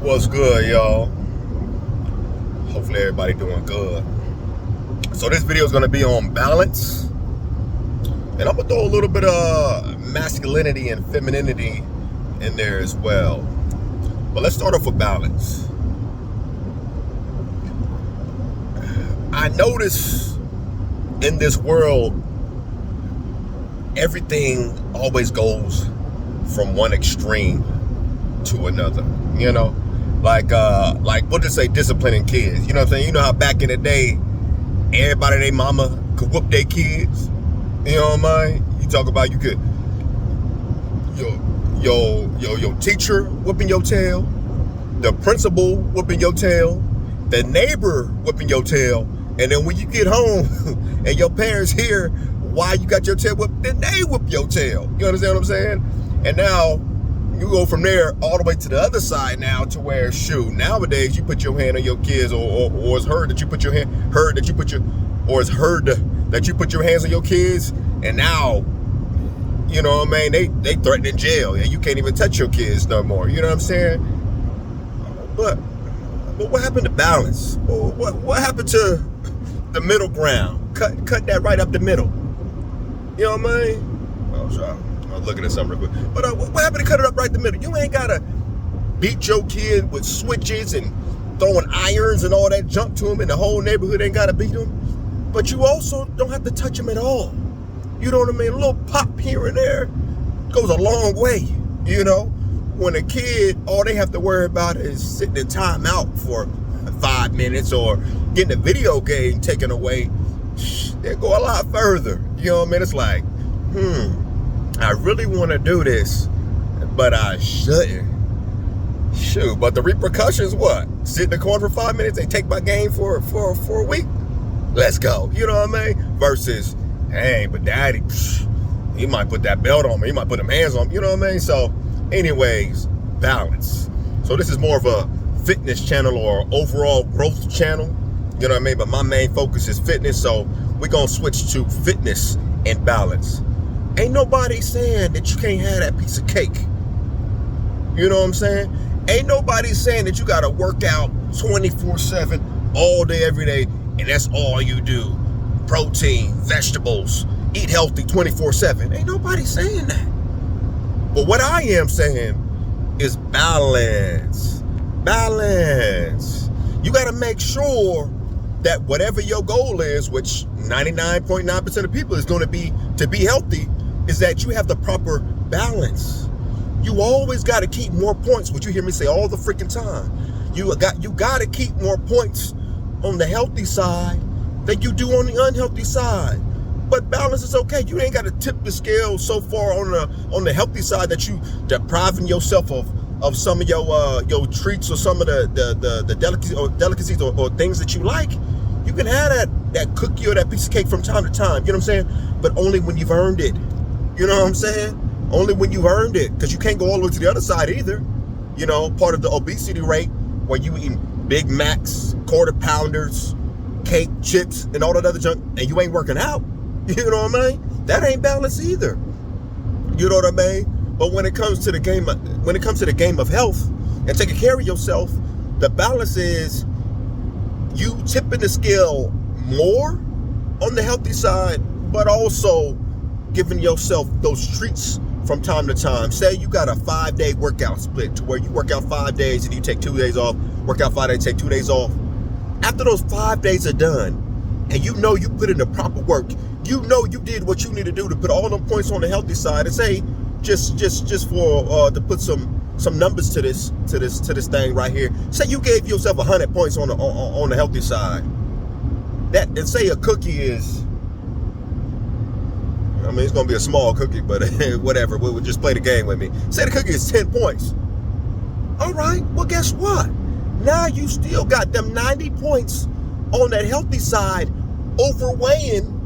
What's good, y'all? Hopefully everybody doing good. So this video is going to be on balance, and I'm going to throw a little bit of masculinity and femininity in there as well. But let's start off with balance. I notice in this world, everything always goes from one extreme to another, you know? Like we'll just say disciplining kids. You know what I'm saying? You know how back in the day, everybody and their mama could whoop their kids. You know what I mean? You talk about you could your teacher whooping your tail, the principal whooping your tail, the neighbor whooping your tail, and then when you get home and your parents hear why you got your tail whooped, then they whoop your tail. You understand what I'm saying? And now you go from there all the way to the other side now to where, shoot, nowadays you put your hand on your kids, or it's heard that you put your hands on your kids, and now, you know what I mean, they threatening jail, and you can't even touch your kids no more. You know what I'm saying? But what happened to balance? What happened to the middle ground? Cut that right up the middle. You know what I mean? Oh, sorry. I'm looking at something real quick. But what happened to cut it up right the middle? You ain't gotta beat your kid with switches and throwing irons and all that junk to him, and the whole neighborhood ain't gotta beat him. But you also don't have to touch him at all. You know what I mean? A little pop here and there goes a long way. You know, when a kid, all they have to worry about is sitting in timeout for 5 minutes or getting a video game taken away, they go a lot further. You know what I mean? It's like, I really want to do this, but I shouldn't. Shoot, but the repercussions, what? Sit in the corner for 5 minutes, they take my game for a week? Let's go. You know what I mean? Versus, hey, but daddy, he might put that belt on me. He might put them hands on me. You know what I mean? So, anyways, balance. So this is more of a fitness channel or overall growth channel. You know what I mean? But my main focus is fitness, so we're going to switch to fitness and balance. Ain't nobody saying that you can't have that piece of cake. You know what I'm saying? Ain't nobody saying that you got to work out 24/7 all day, every day, and that's all you do. Protein, vegetables, eat healthy 24/7. Ain't nobody saying that. But what I am saying is balance. Balance. You got to make sure that whatever your goal is, which 99.9% of people is going to be healthy, is that you have the proper balance. You always got to keep more points, which you hear me say all the freaking time. You got to keep more points on the healthy side than you do on the unhealthy side. But balance is okay. You ain't got to tip the scale so far on the healthy side that you depriving yourself of some of your treats or some of the delicacies or things that you like. You can have that cookie or that piece of cake from time to time. You know what I'm saying? But only when you've earned it. You know what I'm saying? Only when you've earned it, because you can't go all the way to the other side either. You know, part of the obesity rate where you eating Big Macs, quarter pounders, cake, chips, and all that other junk, and you ain't working out. You know what I mean? That ain't balance either. You know what I mean? But when it comes to the game of health and taking care of yourself, the balance is you tipping the scale more on the healthy side, but also giving yourself those treats from time to time. Say you got a 5-day workout split to where you work out 5 days and you take 2 days off, work out 5 days, take 2 days off. After those 5 days are done, and you know you put in the proper work, you know you did what you need to do to put all them points on the healthy side, and say just for to put some numbers to this thing right here. Say you gave yourself 100 points on the healthy side. That, and say a cookie is, I mean, it's gonna be a small cookie, but whatever. We'll just play the game with me. Say the cookie is 10 points. All right. Well, guess what? Now you still got them 90 points on that healthy side, overweighing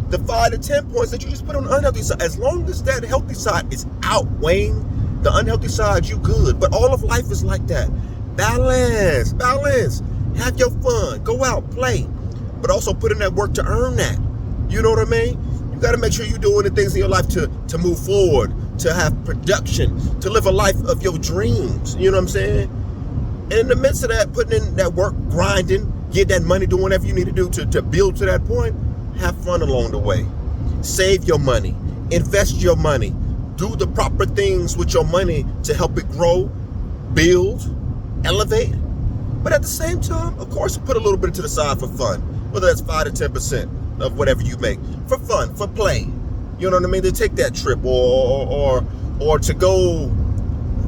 the 5 to 10 points that you just put on the unhealthy side. As long as that healthy side is outweighing the unhealthy side, you good. But all of life is like that. Balance. Have your fun. Go out, play. But also put in that work to earn that. You know what I mean? You got to make sure you're doing the things in your life to move forward, to have production, to live a life of your dreams. You know what I'm saying? And in the midst of that, putting in that work, grinding, get that money, doing whatever you need to do to build to that point, have fun along the way. Save your money, invest your money, do the proper things with your money to help it grow, build, elevate. But at the same time, of course, put a little bit to the side for fun, whether that's 5 to 10% of whatever you make, for fun, for play. You know what I mean? To take that trip or to go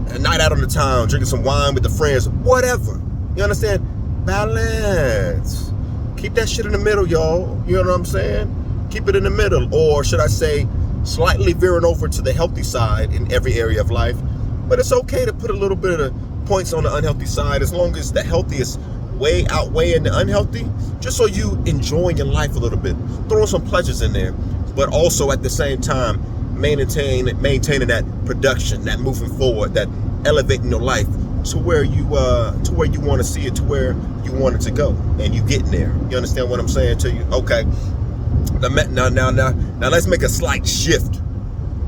a night out on the town, drinking some wine with the friends, whatever. You understand? Balance. Keep that shit in the middle, y'all. You know what I'm saying? Keep it in the middle, or should I say, slightly veering over to the healthy side in every area of life. But it's okay to put a little bit of points on the unhealthy side, as long as the healthiest way outweighing the unhealthy, just so you enjoying your life a little bit, throwing some pleasures in there, but also at the same time maintaining that production, that moving forward, that elevating your life to where you want to see it, to where you want it to go, and you getting there. You understand what I'm saying to you? Okay. Now let's make a slight shift.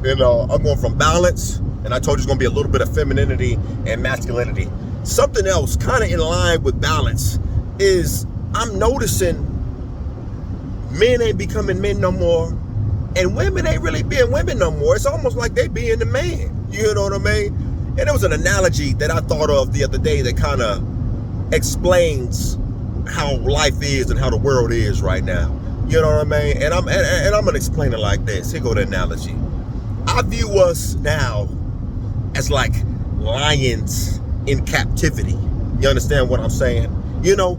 I'm going from balance, and I told you it's going to be a little bit of femininity and masculinity. Something else kind of in line with balance is I'm noticing men ain't becoming men no more, and women ain't really being women no more. It's almost like they being the man. You know what I mean? And there was an analogy that I thought of the other day that kind of explains how life is and how the world is right now. You know what I mean? And I'm gonna explain it like this. Here go the analogy. I view us now as like lions in captivity. You understand what I'm saying? You know,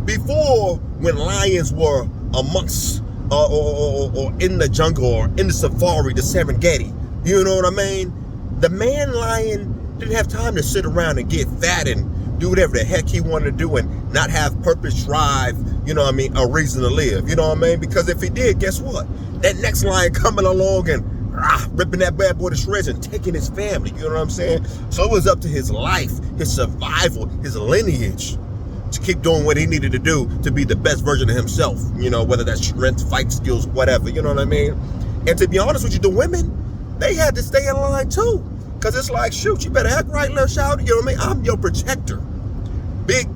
before, when lions were amongst or in the jungle or in the safari, the Serengeti, you know what I mean? The man lion didn't have time to sit around and get fat and do whatever the heck he wanted to do and not have purpose, drive, you know what I mean, a reason to live, you know what I mean? Because if he did, guess what? That next lion coming along and ripping that bad boy to shreds and taking his family, you know what I'm saying? So it was up to his life, his survival, his lineage to keep doing what he needed to do to be the best version of himself, you know, whether that's strength, fight skills, whatever, you know what I mean? And to be honest with you, the women, they had to stay in line too. Because it's like, shoot, you better act right, little shout, you know what I mean? I'm your protector. Big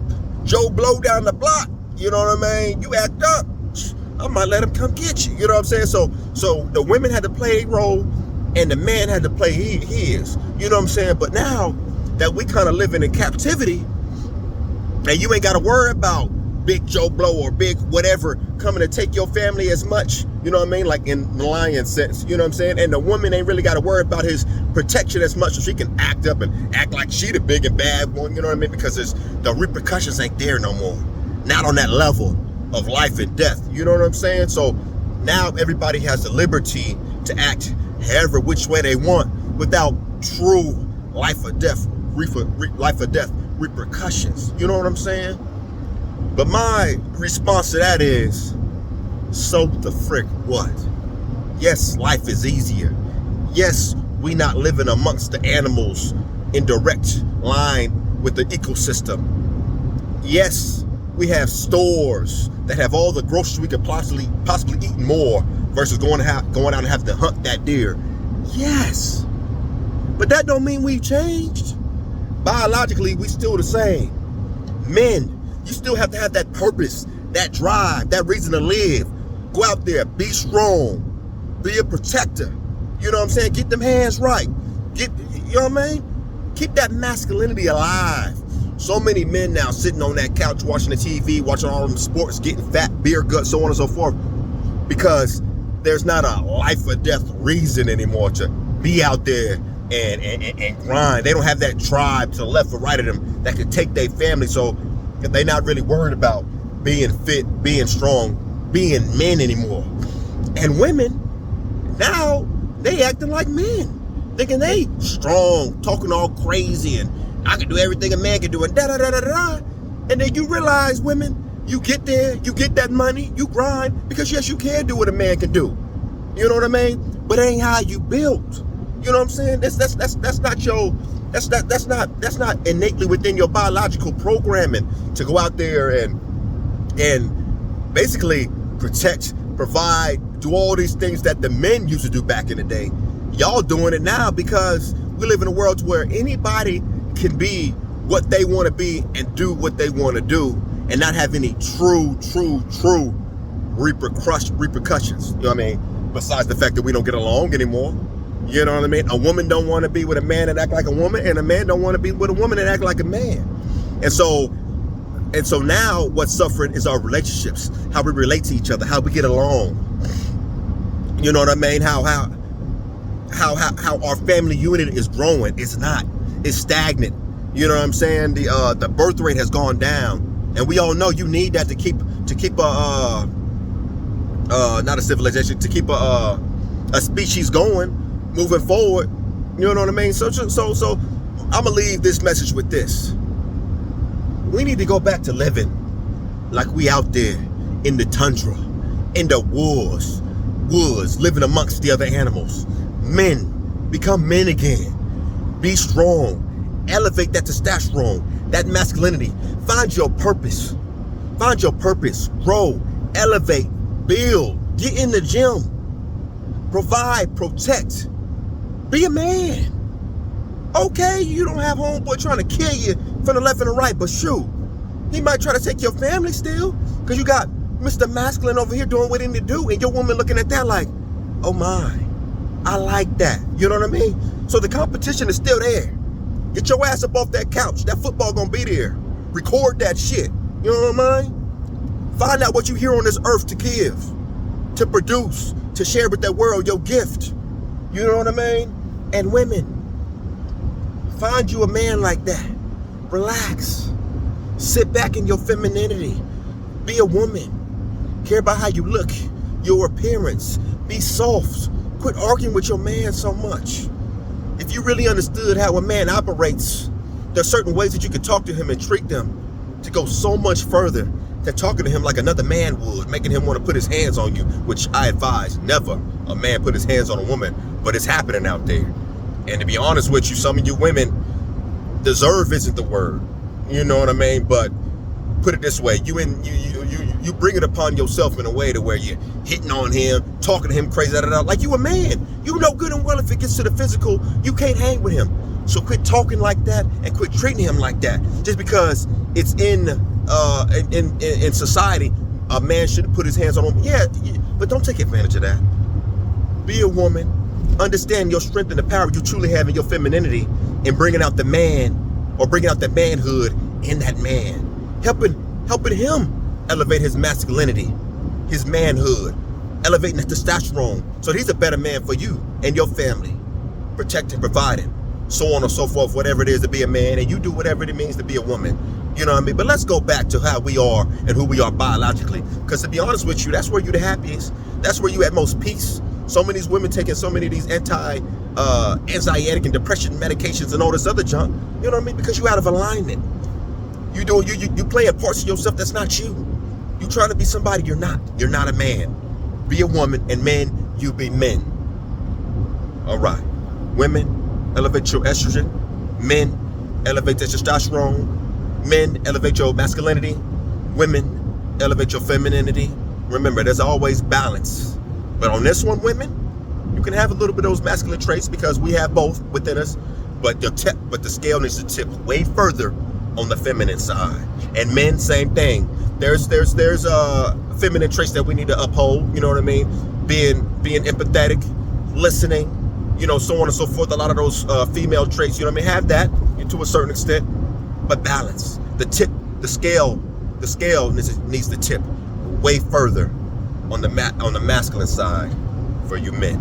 Joe Blow down the block, you know what I mean? You act up, I might let him come get you, you know what I'm saying? So the women had to play a role and the man had to play his, you know what I'm saying? But now that we kind of living in captivity, and you ain't got to worry about Big Joe Blow or big whatever coming to take your family as much, you know what I mean? Like in the lion sense, you know what I'm saying? And the woman ain't really got to worry about his protection as much, so she can act up and act like she the big and bad one, you know what I mean? Because the repercussions ain't there no more. Not on that level of life and death, you know what I'm saying? So now everybody has the liberty to act however which way they want without true life or death repercussions, you know what I'm saying? But my response to that is, so the frick what? Yes, life is easier. Yes, we not living amongst the animals in direct line with the ecosystem. Yes, we have stores that have all the groceries we could possibly eat more versus going out and have to hunt that deer. Yes, but that don't mean we've changed. Biologically, we still the same. Men, you still have to have that purpose, that drive, that reason to live. Go out there, be strong, be a protector. You know what I'm saying? Get them hands right. You know what I mean? Keep that masculinity alive. So many men now sitting on that couch watching the TV, watching all them sports, getting fat, beer gut, so on and so forth, because there's not a life or death reason anymore to be out there and grind. They don't have that tribe to the left or right of them that could take their family, so they're not really worried about being fit, being strong, being men anymore. And women, now they acting like men, thinking they strong, talking all crazy, and I can do everything a man can do, and da-da-da-da-da. And then you realize, women, you get there, you get that money, you grind, because yes, you can do what a man can do. You know what I mean? But it ain't how you built. You know what I'm saying? That's not innately within your biological programming to go out there and basically protect, provide, do all these things that the men used to do back in the day. Y'all doing it now because we live in a world where anybody can be what they want to be and do what they want to do, and not have any true repercussions. You know what I mean? Besides the fact that we don't get along anymore. You know what I mean? A woman don't want to be with a man and act like a woman, and a man don't want to be with a woman and act like a man. And so now what's suffering is our relationships, how we relate to each other, how we get along. You know what I mean? How our family unit is growing. It's not. It's stagnant. You know what I'm saying? The birth rate has gone down, and we all know you need that to keep a not a civilization, to keep a species going, moving forward. You know what I mean? So I'm gonna leave this message with this. We need to go back to living like we out there in the tundra, in the woods, living amongst the other animals. Men, become men again. Be strong. Elevate that testosterone, that masculinity. Find your purpose. Find your purpose. Grow, elevate, build. Get in the gym. Provide, protect. Be a man. Okay, you don't have homeboy trying to kill you from the left and the right, but shoot, he might try to take your family still, because you got Mr. Masculine over here doing what he need to do, and your woman looking at that like, oh my, I like that. You know what I mean? So the competition is still there. Get your ass up off that couch. That football gonna be there. Record that shit. You know what I mean? Find out what you here on this earth to give, to produce, to share with that world, your gift. You know what I mean? And women, find you a man like that. Relax. Sit back in your femininity. Be a woman. Care about how you look, your appearance. Be soft. Quit arguing with your man so much. If you really understood how a man operates, there are certain ways that you can talk to him and treat them to go so much further than talking to him like another man would, making him want to put his hands on you, which I advise never a man put his hands on a woman, but it's happening out there. And to be honest with you, some of you women, deserve isn't the word. You know what I mean? But put it this way, you bring it upon yourself in a way to where you're hitting on him, talking to him crazy, like you a man. You know good and well if it gets to the physical, you can't hang with him. So quit talking like that and quit treating him like that. Just because it's in society, a man should put his hands on a woman. Yeah, but don't take advantage of that. Be a woman. Understand your strength and the power you truly have in your femininity, and bringing out the man, or bringing out the manhood in that man. Helping him elevate his masculinity, his manhood, elevating his testosterone, so that he's a better man for you and your family. Protecting, providing, so on and so forth, whatever it is to be a man, and you do whatever it means to be a woman. You know what I mean? But let's go back to how we are and who we are biologically. Because to be honest with you, that's where you're the happiest. That's where you at most peace. So many of these women taking so many of these anxietic and depression medications and all this other junk. You know what I mean? Because you're out of alignment. You playing parts of yourself that's not you. You trying to be somebody you're not. You're not a man. Be a woman, and men, you be men. All right. Women, elevate your estrogen. Men, elevate their testosterone. Men, elevate your masculinity. Women, elevate your femininity. Remember, there's always balance. But on this one, women, you can have a little bit of those masculine traits because we have both within us. But the scale needs to tip way further on the feminine side. And men, same thing. There's feminine traits that we need to uphold. You know what I mean? Being empathetic, listening, you know, so on and so forth. A lot of those female traits, you know what I mean? Have that to a certain extent, but balance. The scale needs to tip way further on the masculine side for you men,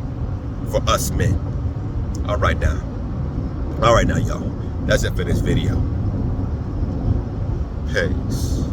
for us men. All right now, y'all. That's it for this video. Peace.